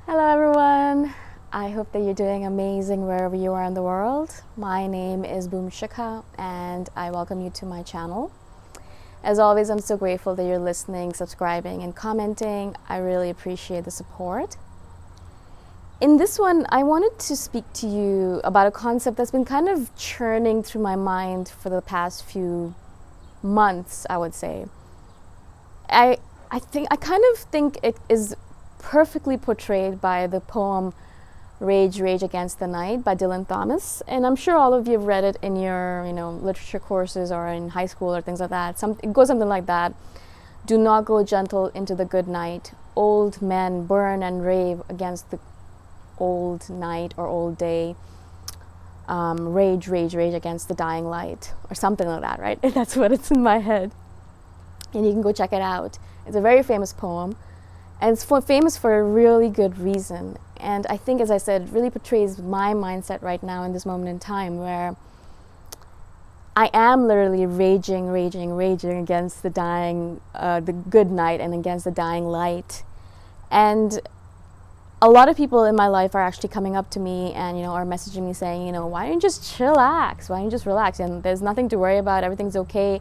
Hello everyone! I hope that you're doing amazing wherever you are in the world. My name is Boom Shikha and I welcome you to my channel. As always, I'm so grateful that you're listening, subscribing and commenting. I really appreciate the support. In this one, I wanted to speak to you about a concept that's been kind of churning through my mind for the past few months, I would say. I kind of think it is perfectly portrayed by the poem Rage Against the Night by Dylan Thomas, and I'm sure all of you have read it in your literature courses or in high school or things like that. It goes something like that. Do not go gentle into the good night. Old men burn and rave against the old night or old day. Rage against the dying light, or something like that, right? That's what it's in my head, and you can go check it out. It's a very famous poem. And it's famous for a really good reason. And I think, as I said, it really portrays my mindset right now in this moment in time where I am literally raging against the good night and against the dying light. And a lot of people in my life are actually coming up to me and, are messaging me saying, why don't you just chillax? Why don't you just relax? And there's nothing to worry about. Everything's okay.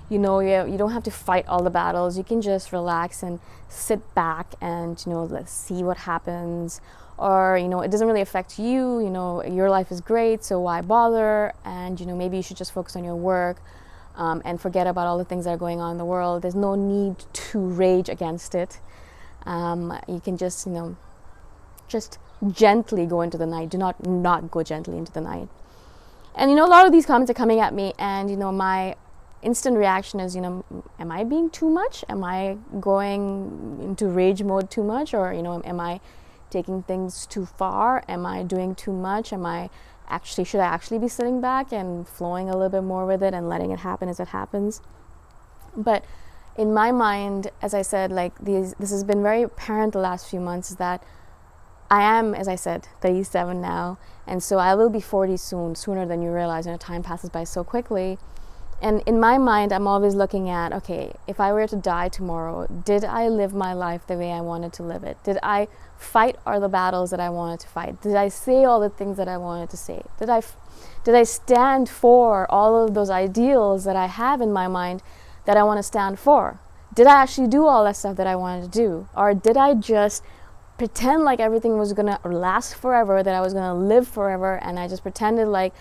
You don't have to fight all the battles. You can just relax and sit back and, let's see what happens. Or, it doesn't really affect you. Your life is great, so why bother? And, maybe you should just focus on your work and forget about all the things that are going on in the world. There's no need to rage against it. You can just gently go into the night. Do not go gently into the night. And, a lot of these comments are coming at me, and, my instant reaction is, am I being too much? Am I going into rage mode too much? Or, am I taking things too far? Am I doing too much? Should I actually be sitting back and flowing a little bit more with it and letting it happen as it happens? But in my mind, as I said, this has been very apparent the last few months, is that I am, as I said, 37 now. And so I will be 40 soon, sooner than you realize. Time passes by so quickly. And in my mind, I'm always looking at, okay, if I were to die tomorrow, did I live my life the way I wanted to live it? Did I fight all the battles that I wanted to fight? Did I say all the things that I wanted to say? Did I stand for all of those ideals that I have in my mind that I want to stand for? Did I actually do all that stuff that I wanted to do? Or did I just pretend like everything was going to last forever, that I was going to live forever, and I just pretended like,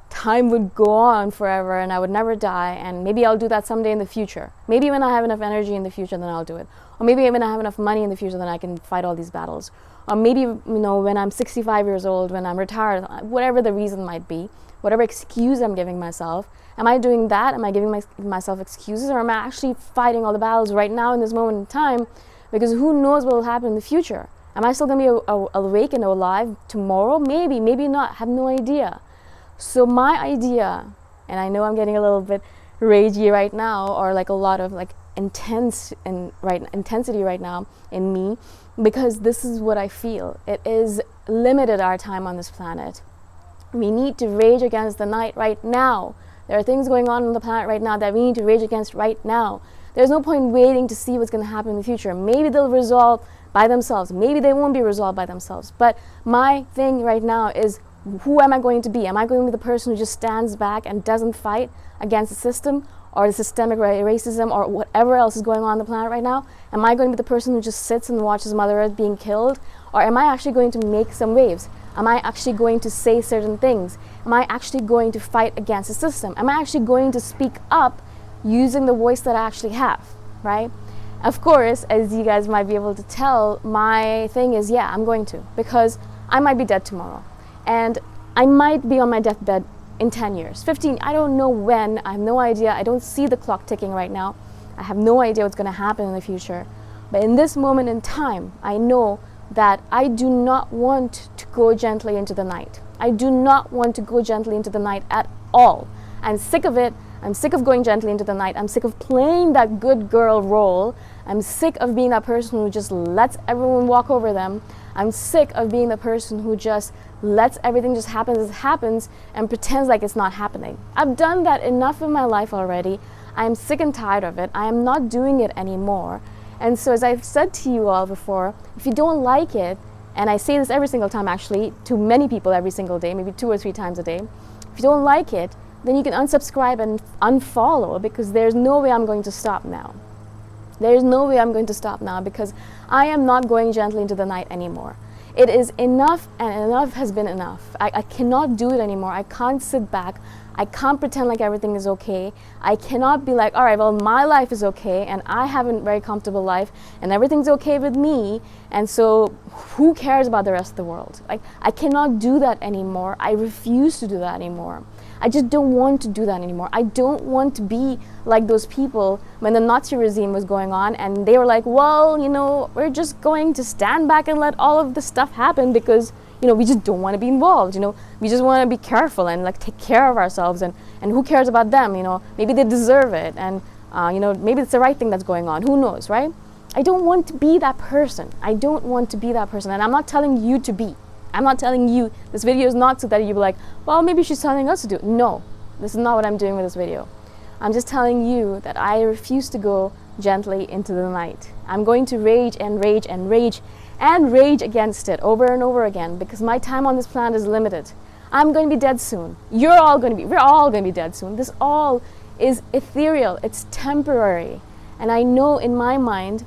time would go on forever and I would never die, and maybe I'll do that someday in the future. Maybe when I have enough energy in the future, then I'll do it. Or maybe when I have enough money in the future, then I can fight all these battles. Or maybe, when I'm 65 years old, when I'm retired, whatever the reason might be, whatever excuse I'm giving myself, am I doing that? Am I giving myself excuses? Or am I actually fighting all the battles right now in this moment in time? Because who knows what will happen in the future? Am I still going to be awake and alive tomorrow? Maybe not. I have no idea. So my idea, and I know I'm getting a little bit ragey right now, or a lot of intensity right now in me, because this is what I feel. It is limited our time on this planet. We need to rage against the night right now. There are things going on the planet right now that we need to rage against right now. There's no point waiting to see what's going to happen in the future. Maybe they'll resolve by themselves. Maybe they won't be resolved by themselves. But my thing right now is, who am I going to be? Am I going to be the person who just stands back and doesn't fight against the system or the systemic racism or whatever else is going on the planet right now? Am I going to be the person who just sits and watches Mother Earth being killed? Or am I actually going to make some waves? Am I actually going to say certain things? Am I actually going to fight against the system? Am I actually going to speak up using the voice that I actually have, right? Of course, as you guys might be able to tell, my thing is, yeah, I'm going to, because I might be dead tomorrow. And I might be on my deathbed in 10 years, 15, I don't know when, I have no idea. I don't see the clock ticking right now. I have no idea what's going to happen in the future. But in this moment in time, I know that I do not want to go gently into the night. I do not want to go gently into the night at all. I'm sick of it. I'm sick of going gently into the night. I'm sick of playing that good girl role. I'm sick of being that person who just lets everyone walk over them. I'm sick of being the person who just lets everything just happen as it happens and pretends like it's not happening. I've done that enough in my life already. I'm sick and tired of it. I am not doing it anymore. And so, as I've said to you all before, if you don't like it, and I say this every single time actually, to many people every single day, maybe 2 or 3 times a day. If you don't like it, then you can unsubscribe and unfollow, because there's no way I'm going to stop now. There's no way I'm going to stop now, because I am not going gently into the night anymore. It is enough, and enough has been enough. I cannot do it anymore. I can't sit back. I can't pretend like everything is okay. I cannot be like, all right, well, my life is okay, and I have a very comfortable life, and everything's okay with me, and so who cares about the rest of the world? Like, I cannot do that anymore. I refuse to do that anymore. I just don't want to do that anymore. I don't want to be like those people when the Nazi regime was going on, and they were like, well, you know, we're just going to stand back and let all of this stuff happen because, you know, we just don't want to be involved. You know, we just want to be careful and like take care of ourselves, and who cares about them? You know, maybe they deserve it, and you know, maybe it's the right thing that's going on. Who knows, right? I don't want to be that person. I don't want to be that person, and I'm not telling you to be. I'm not telling you, this video is not so that you be like, well, maybe she's telling us to do it. No, this is not what I'm doing with this video. I'm just telling you that I refuse to go gently into the night. I'm going to rage and rage and rage and rage against it over and over again, because my time on this planet is limited. I'm going to be dead soon. We're all going to be dead soon. This all is ethereal. It's temporary. And I know in my mind,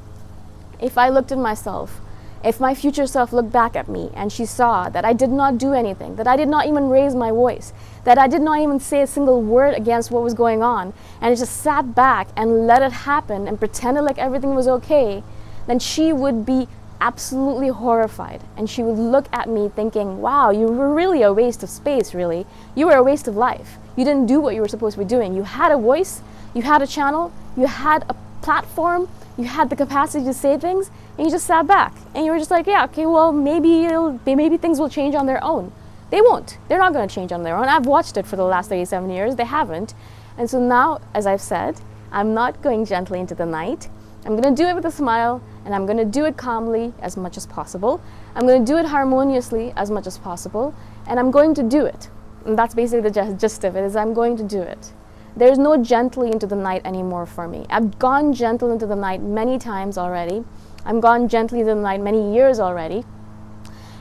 if I looked at myself, if my future self looked back at me and she saw that I did not do anything, that I did not even raise my voice, that I did not even say a single word against what was going on, and just sat back and let it happen and pretended like everything was okay, then she would be absolutely horrified. And she would look at me thinking, wow, you were really a waste of space, really. You were a waste of life. You didn't do what you were supposed to be doing. You had a voice, you had a channel, you had a platform, you had the capacity to say things, and you just sat back and you were just like, yeah, okay, well, maybe things will change on their own. They won't. They're not going to change on their own. I've watched it for the last 37 years. They haven't. And so now, as I've said, I'm not going gently into the night. I'm going to do it with a smile, and I'm going to do it calmly as much as possible. I'm going to do it harmoniously as much as possible, and I'm going to do it. And that's basically the gist of it, is I'm going to do it. There's no gently into the night anymore for me. I've gone gentle into the night many times already. I've gone gently into the night many years already.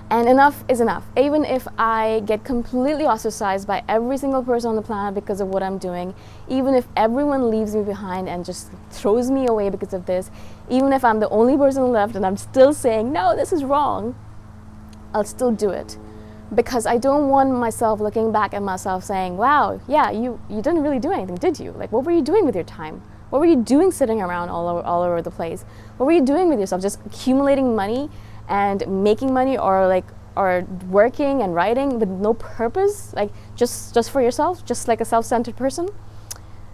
And enough is enough. Even if I get completely ostracized by every single person on the planet because of what I'm doing, even if everyone leaves me behind and just throws me away because of this, even if I'm the only person left and I'm still saying, no, this is wrong, I'll still do it. Because I don't want myself looking back at myself saying, wow, yeah, you didn't really do anything, did you? Like, what were you doing with your time? What were you doing sitting around all over the place? What were you doing with yourself? Just accumulating money and making money, or working and writing with no purpose, like just for yourself, just like a self-centered person?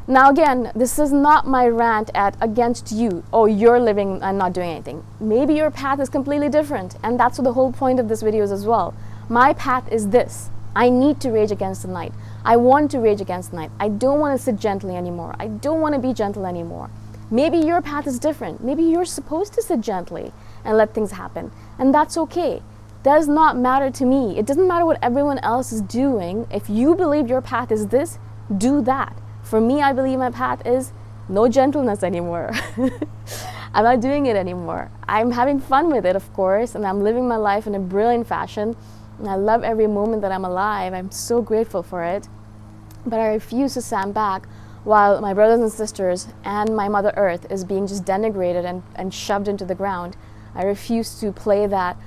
Now again, this is not my rant against you. Oh, you're living and not doing anything. Maybe your path is completely different, and that's what the whole point of this video is as well. My path is this. I need to rage against the night. I want to rage against the night. I don't want to sit gently anymore. I don't want to be gentle anymore. Maybe your path is different. Maybe you're supposed to sit gently and let things happen, and that's okay. Does not matter to me. It doesn't matter what everyone else is doing. If you believe your path is this, do that. For me, I believe my path is no gentleness anymore. I'm not doing it anymore. I'm having fun with it, of course, and I'm living my life in a brilliant fashion. And I love every moment that I'm alive. I'm so grateful for it. But I refuse to stand back while my brothers and sisters and my Mother Earth is being just denigrated and shoved into the ground. I refuse to play that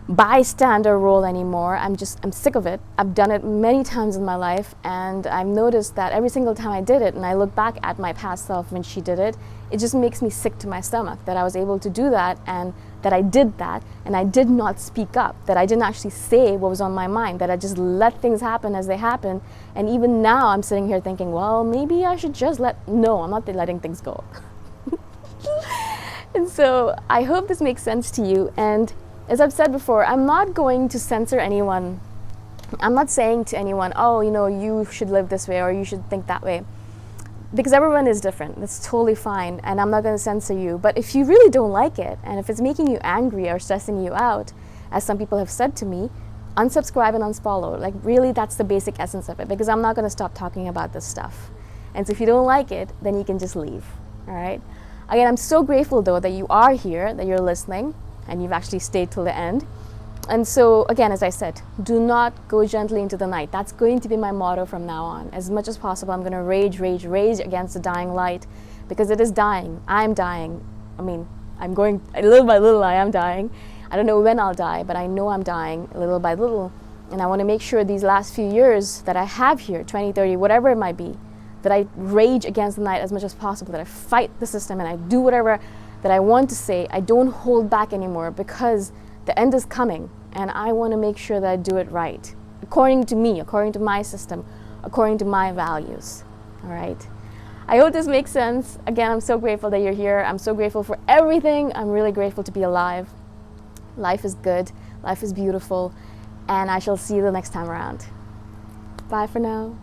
bystander role anymore. I'm sick of it. I've done it many times in my life, and I've noticed that every single time I did it and I look back at my past self when she did it, it just makes me sick to my stomach that I was able to do that, and that I did that, and I did not speak up, that I didn't actually say what was on my mind, that I just let things happen as they happen. And even now I'm sitting here thinking, well, maybe I should just no, I'm not letting things go. And so I hope this makes sense to you. And as I've said before, I'm not going to censor anyone. I'm not saying to anyone, oh, you know, you should live this way or you should think that way. Because everyone is different. That's totally fine. And I'm not going to censor you. But if you really don't like it, and if it's making you angry or stressing you out, as some people have said to me, unsubscribe and unfollow. Like, really, that's the basic essence of it. Because I'm not going to stop talking about this stuff. And so if you don't like it, then you can just leave. All right? Again, I'm so grateful, though, that you are here, that you're listening, and you've actually stayed till the end. And so, again, as I said, do not go gently into the night. That's going to be my motto from now on. As much as possible, I'm going to rage against the dying light, because it is dying. I'm dying. I mean, I'm going little by little, I am dying. I don't know when I'll die, but I know I'm dying little by little. And I want to make sure these last few years that I have here, 20, 30, whatever it might be, that I rage against the night as much as possible, that I fight the system and I do whatever that I want to say. I don't hold back anymore, because the end is coming, and I want to make sure that I do it right, according to me, according to my system, according to my values. All right. I hope this makes sense. Again, I'm so grateful that you're here. I'm so grateful for everything. I'm really grateful to be alive. Life is good. Life is beautiful. And I shall see you the next time around. Bye for now.